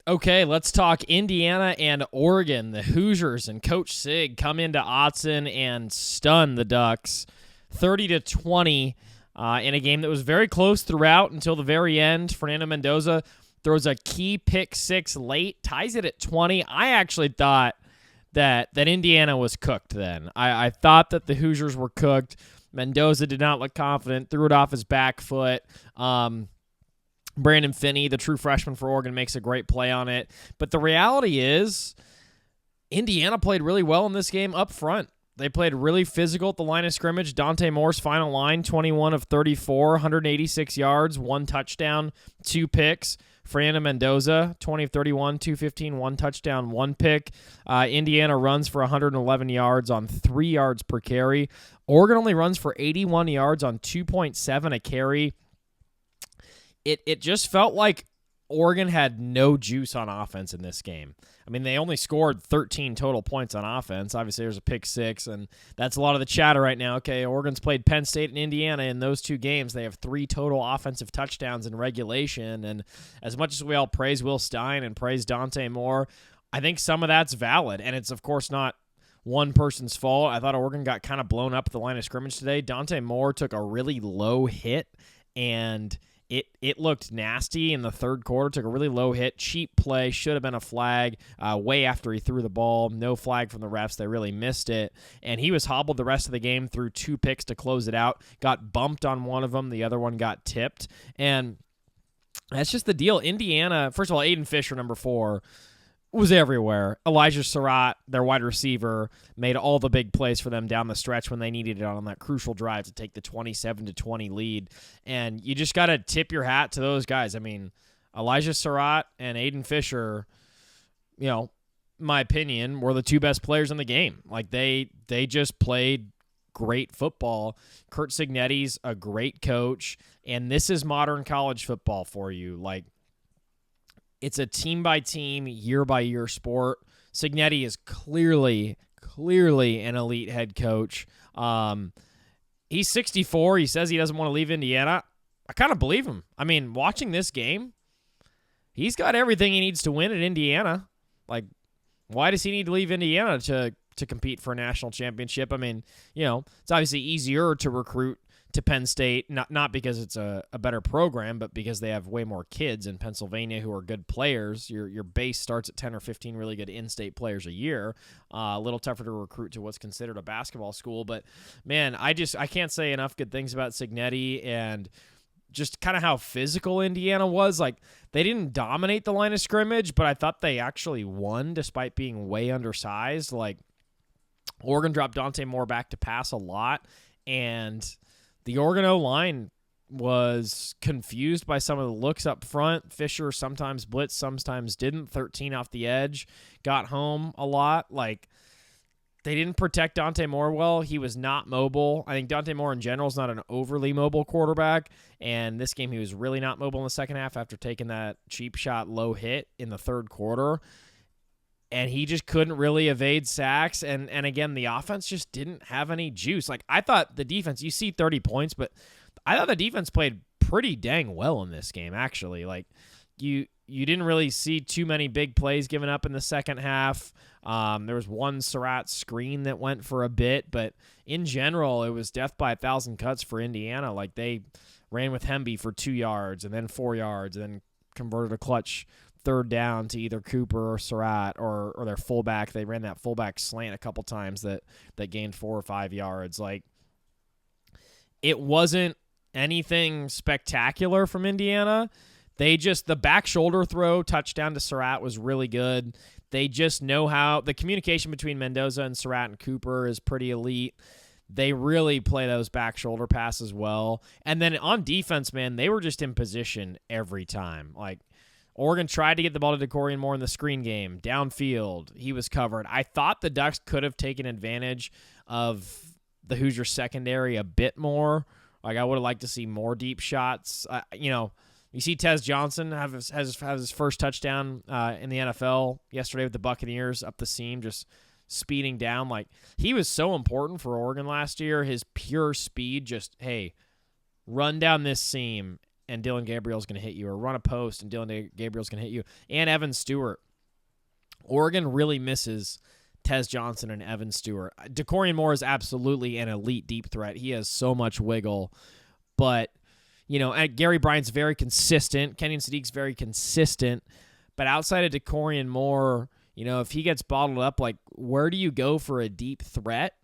Okay, let's talk Indiana and Oregon. The Hoosiers and Coach Sig come into Autzen and stun the Ducks 30-20 in a game that was very close throughout until the very end. Fernando Mendoza throws a key pick six late, ties it at 20. I actually thought that Indiana was cooked then. I thought that the Hoosiers were cooked. Mendoza did not look confident, threw it off his back foot. Brandon Finney, the true freshman for Oregon, makes a great play on it. But the reality is, Indiana played really well in this game up front. They played really physical at the line of scrimmage. Dante Moore's final line, 21 of 34, 186 yards, 1 touchdown, 2 picks. Fernando Mendoza, 20 of 31, 215, 1 touchdown, 1 pick. Indiana runs for 111 yards on 3 yards per carry. Oregon only runs for 81 yards on 2.7 a carry. It just felt like Oregon had no juice on offense in this game. I mean, they only scored 13 total points on offense. Obviously, there's a pick six, and that's a lot of the chatter right now. Okay, Oregon's played Penn State and Indiana in those 2 games. They have 3 total offensive touchdowns in regulation, and as much as we all praise Will Stein and praise Dante Moore, I think some of that's valid, and it's, of course, not one person's fault. I thought Oregon got kind of blown up at the line of scrimmage today. Dante Moore took a really low hit, and It looked nasty in the third quarter. Took a really low hit, cheap play, should have been a flag way after he threw the ball. No flag from the refs. They really missed it. And he was hobbled the rest of the game through 2 picks to close it out. Got bumped on one of them. The other one got tipped. And that's just the deal. Indiana, first of all, Aiden Fisher, number 4, was everywhere. Elijah Surratt, their wide receiver, made all the big plays for them down the stretch when they needed it on that crucial drive to take the 27-20 lead. And you just got to tip your hat to those guys. I mean, Elijah Surratt and Aiden Fisher, my opinion, were the 2 best players in the game. Like they just played great football. Curt Cignetti's a great coach, and this is modern college football for you. Like, it's a team-by-team, year-by-year sport. Cignetti is clearly an elite head coach. He's 64. He says he doesn't want to leave Indiana. I kind of believe him. I mean, watching this game, he's got everything he needs to win at Indiana. Like, why does he need to leave Indiana to compete for a national championship? I mean, it's obviously easier to recruit to Penn State, not because it's a better program, but because they have way more kids in Pennsylvania who are good players. Your base starts at 10 or 15 really good in-state players a year. A little tougher to recruit to what's considered a basketball school. But, man, I can't say enough good things about Cignetti and just kind of how physical Indiana was. Like, they didn't dominate the line of scrimmage, but I thought they actually won despite being way undersized. Like, Oregon dropped Dante Moore back to pass a lot, and the Oregon O-line was confused by some of the looks up front. Fisher sometimes blitzed, sometimes didn't. 13 off the edge, got home a lot. Like, they didn't protect Dante Moore well. He was not mobile. I think Dante Moore in general is not an overly mobile quarterback, and this game he was really not mobile in the second half after taking that cheap shot low hit in the third quarter. And he just couldn't really evade sacks. And again, the offense just didn't have any juice. Like, I thought the defense, you see 30 points, but I thought the defense played pretty dang well in this game, actually. Like, you didn't really see too many big plays given up in the second half. There was one Surratt screen that went for a bit, but in general, it was death by 1,000 cuts for Indiana. Like, they ran with Hemby for 2 yards and then 4 yards and then converted a clutch third down to either Cooper or Surratt or their fullback. They ran that fullback slant a couple times that gained 4 or 5 yards. Like, it wasn't anything spectacular from Indiana. The back shoulder throw touchdown to Surratt was really good. They just know how the communication between Mendoza and Surratt and Cooper is pretty elite. They really play those back shoulder passes well. And then on defense, man, they were just in position every time. Like, Oregon tried to get the ball to DeCorian Moore in the screen game. Downfield, he was covered. I thought the Ducks could have taken advantage of the Hoosier secondary a bit more. Like, I would have liked to see more deep shots. You see Tez Johnson have his first touchdown in the NFL yesterday with the Buccaneers up the seam, just speeding down. Like, he was so important for Oregon last year. His pure speed, just, hey, run down this seam and Dylan Gabriel's going to hit you, or run a post and Dylan Gabriel's going to hit you, and Evan Stewart. Oregon really misses Tez Johnson and Evan Stewart. DeCorian Moore is absolutely an elite deep threat. He has so much wiggle, but Gary Bryant's very consistent. Kenyon Sadiq's very consistent, but outside of DeCorian Moore, if he gets bottled up, like, where do you go for a deep threat?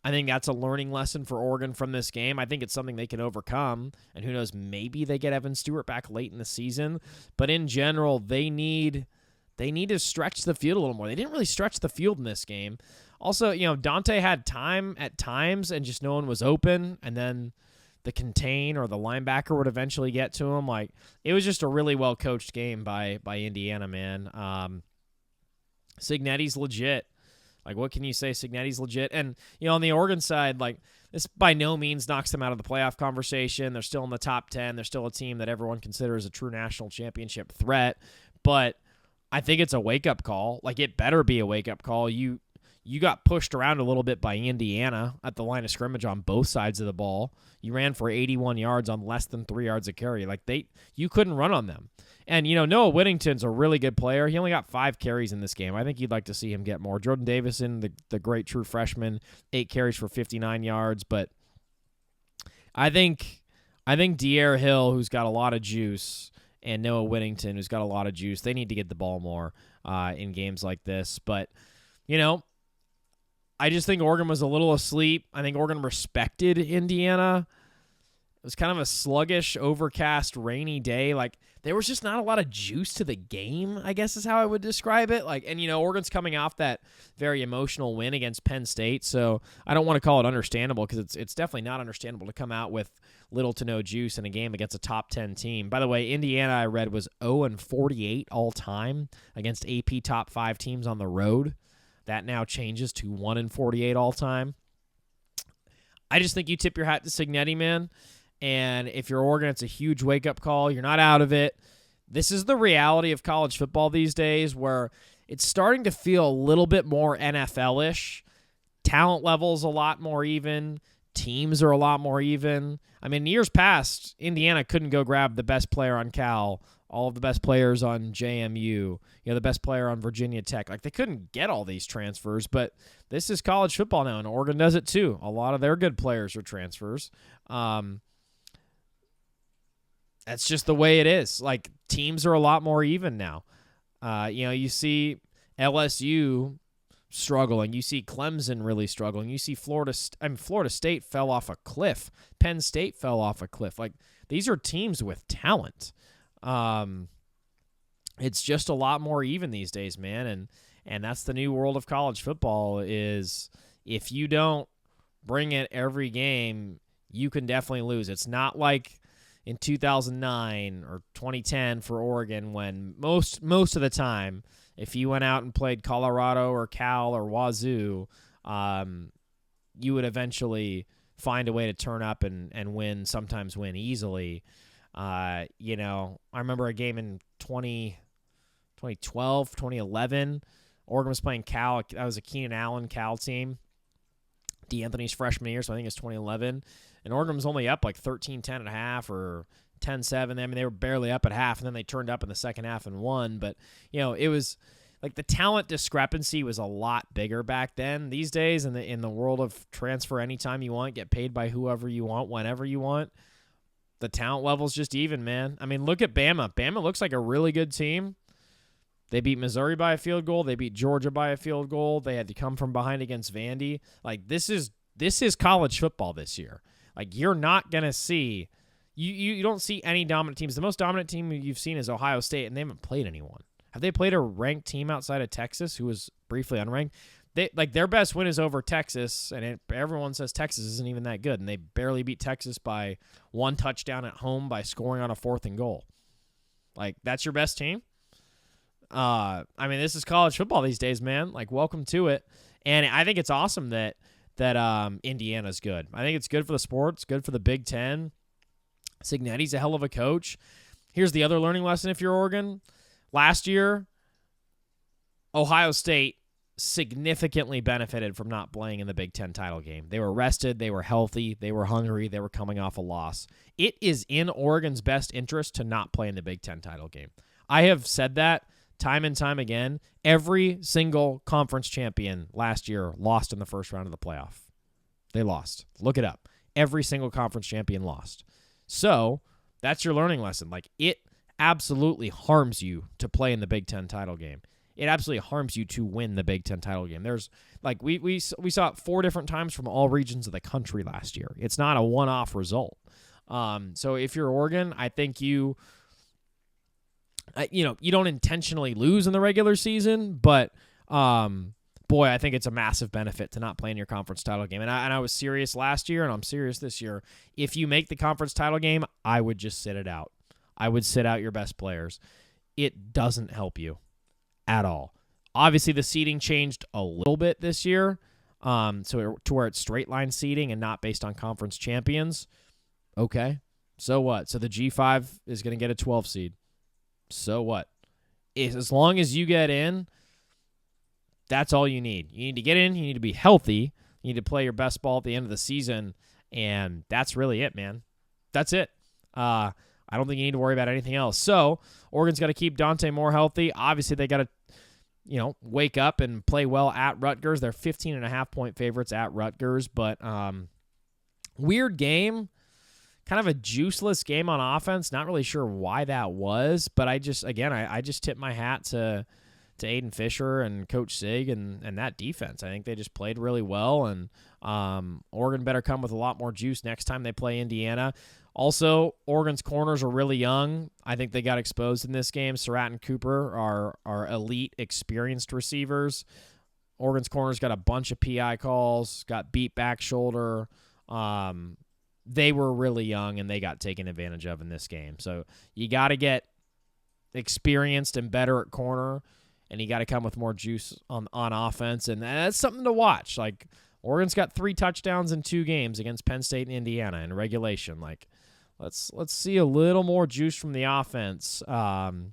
I think that's a learning lesson for Oregon from this game. I think it's something they can overcome, and who knows, maybe they get Evan Stewart back late in the season. But in general, they need to stretch the field a little more. They didn't really stretch the field in this game. Also, Dante had time at times, and just no one was open, and then the contain or the linebacker would eventually get to him. Like, it was just a really well-coached game by Indiana, man. Cignetti's legit. Like, what can you say? Cignetti's legit. And, on the Oregon side, like, this by no means knocks them out of the playoff conversation. They're still in the top 10. They're still a team that everyone considers a true national championship threat. But I think it's a wake-up call. Like, it better be a wake-up call. You got pushed around a little bit by Indiana at the line of scrimmage on both sides of the ball. You ran for 81 yards on less than 3 yards a carry. Like, you couldn't run on them. And, Noah Whittington's a really good player. He only got 5 carries in this game. I think you'd like to see him get more. Jordan Davison, the great true freshman, 8 carries for 59 yards. But I think De'Aaron Hill, who's got a lot of juice, and Noah Whittington, who's got a lot of juice, they need to get the ball more in games like this. But, I just think Oregon was a little asleep. I think Oregon respected Indiana. It was kind of a sluggish, overcast, rainy day. Like, there was just not a lot of juice to the game, I guess is how I would describe it. Like, and Oregon's coming off that very emotional win against Penn State, so I don't want to call it understandable, because it's definitely not understandable to come out with little to no juice in a game against a top 10 team. By the way, Indiana, I read, was 0-48 all time against AP top 5 teams on the road. That now changes to 1-48 all time. I just think you tip your hat to Cignetti, man. And if you're Oregon, it's a huge wake-up call. You're not out of it. This is the reality of college football these days, where it's starting to feel a little bit more NFL-ish. Talent level's a lot more even. Teams are a lot more even. I mean, years past, Indiana couldn't go grab the best player on Cal, all of the best players on JMU, the best player on Virginia Tech. Like, they couldn't get all these transfers, but this is college football now, and Oregon does it too. A lot of their good players are transfers. That's just the way it is. Like, teams are a lot more even now. You see LSU struggling. You see Clemson really struggling. You see Florida State fell off a cliff. Penn State fell off a cliff. Like, these are teams with talent. It's just a lot more even these days, man. And that's the new world of college football, is if you don't bring it every game, you can definitely lose. It's not like in 2009 or 2010 for Oregon, when most of the time, if you went out and played Colorado or Cal or Wazoo, you would eventually find a way to turn up and win, sometimes win easily. I remember a game in 2012, 2011. Oregon was playing Cal. That was a Keenan Allen Cal team. DeAnthony's freshman year, so I think it's 2011. And Oregon was only up like 13-10 at half or 10-7. I mean, they were barely up at half, and then they turned up in the second half and won. But, it was like the talent discrepancy was a lot bigger back then. These days, in the world of transfer anytime you want, get paid by whoever you want, whenever you want, the talent level's just even, man. I mean, look at Bama. Bama looks like a really good team. They beat Missouri by a field goal. They beat Georgia by a field goal. They had to come from behind against Vandy. Like, this is college football this year. Like, you're not going to see you don't see any dominant teams. The most dominant team you've seen is Ohio State, and they haven't played anyone. Have they played a ranked team outside of Texas, who was briefly unranked? Their best win is over Texas, and everyone says Texas isn't even that good, and they barely beat Texas by 1 touchdown at home by scoring on a 4th and goal. Like, that's your best team? I mean, this is college football these days, man. Like, welcome to it. And I think it's awesome that Indiana's good. I think it's good for the sport. It's good for the Big Ten. Cignetti's a hell of a coach. Here's the other learning lesson if you're Oregon. Last year, Ohio State significantly benefited from not playing in the Big Ten title game. They were rested, they were healthy, they were hungry, they were coming off a loss. It is in Oregon's best interest to not play in the Big Ten title game. I have said that time and time again. Every single conference champion last year lost in the first round of the playoff. They lost. Look it up. Every single conference champion lost. So that's your learning lesson. Like, it absolutely harms you to play in the Big Ten title game. It absolutely harms you to win the Big Ten title game. There's like we saw it 4 different times from all regions of the country last year. It's not a one-off result. So if you're Oregon, I think you don't intentionally lose in the regular season, but boy, I think it's a massive benefit to not play in your conference title game. And I was serious last year, and I'm serious this year. If you make the conference title game, I would just sit it out. I would sit out your best players. It doesn't help you at all. Obviously, the seeding changed a little bit this year, to where it's straight line seeding and not based on conference champions. Okay, so what? So the G5 is going to get a 12 seed. So what? As long as you get in, that's all you need. You need to get in. You need to be healthy. You need to play your best ball at the end of the season, and that's really it, man. That's it. I don't think you need to worry about anything else. So Oregon's got to keep Dante Moore healthy. Obviously, they got to, wake up and play well at Rutgers. They're 15.5-point favorites at Rutgers, but weird game. Kind of a juiceless game on offense. Not really sure why that was, but I just tip my hat to Aiden Fisher and Coach Sig and that defense. I think they just played really well, and Oregon better come with a lot more juice next time they play Indiana. Also, Oregon's corners are really young. I think they got exposed in this game. Surratt and Cooper are elite, experienced receivers. Oregon's corners got a bunch of PI calls, got beat back shoulder. They were really young, and they got taken advantage of in this game. So you got to get experienced and better at corner, and you got to come with more juice on offense, and that's something to watch. Like, Oregon's got 3 touchdowns in 2 games against Penn State and Indiana in regulation. Like, let's see a little more juice from the offense, and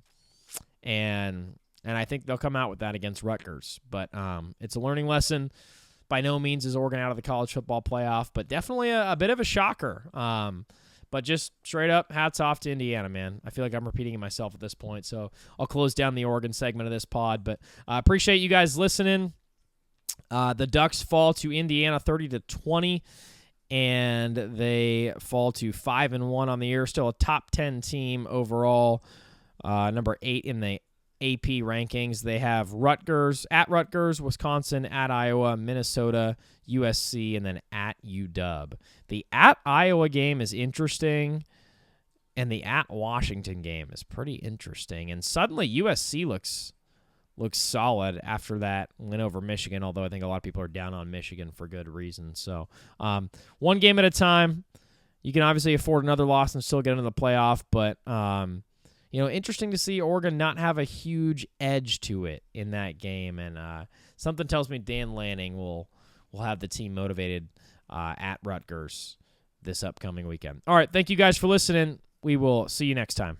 I think they'll come out with that against Rutgers. But it's a learning lesson. By no means is Oregon out of the college football playoff, but definitely a bit of a shocker. But just straight up, hats off to Indiana, man. I feel like I'm repeating myself at this point, so I'll close down the Oregon segment of this pod. But I appreciate you guys listening. The Ducks fall to Indiana 30-20, and they fall to 5-1 on the year. Still a top 10 team overall, number 8 in the AP rankings. They have Rutgers, Wisconsin, at Iowa, Minnesota, USC, and then at UW. The at Iowa game is interesting, and the at Washington game is pretty interesting. And suddenly USC looks solid after that win over Michigan, although I think a lot of people are down on Michigan for good reason. So one game at a time. You can obviously afford another loss and still get into the playoff, but interesting to see Oregon not have a huge edge to it in that game, and something tells me Dan Lanning will have the team motivated at Rutgers this upcoming weekend. All right, thank you guys for listening. We will see you next time.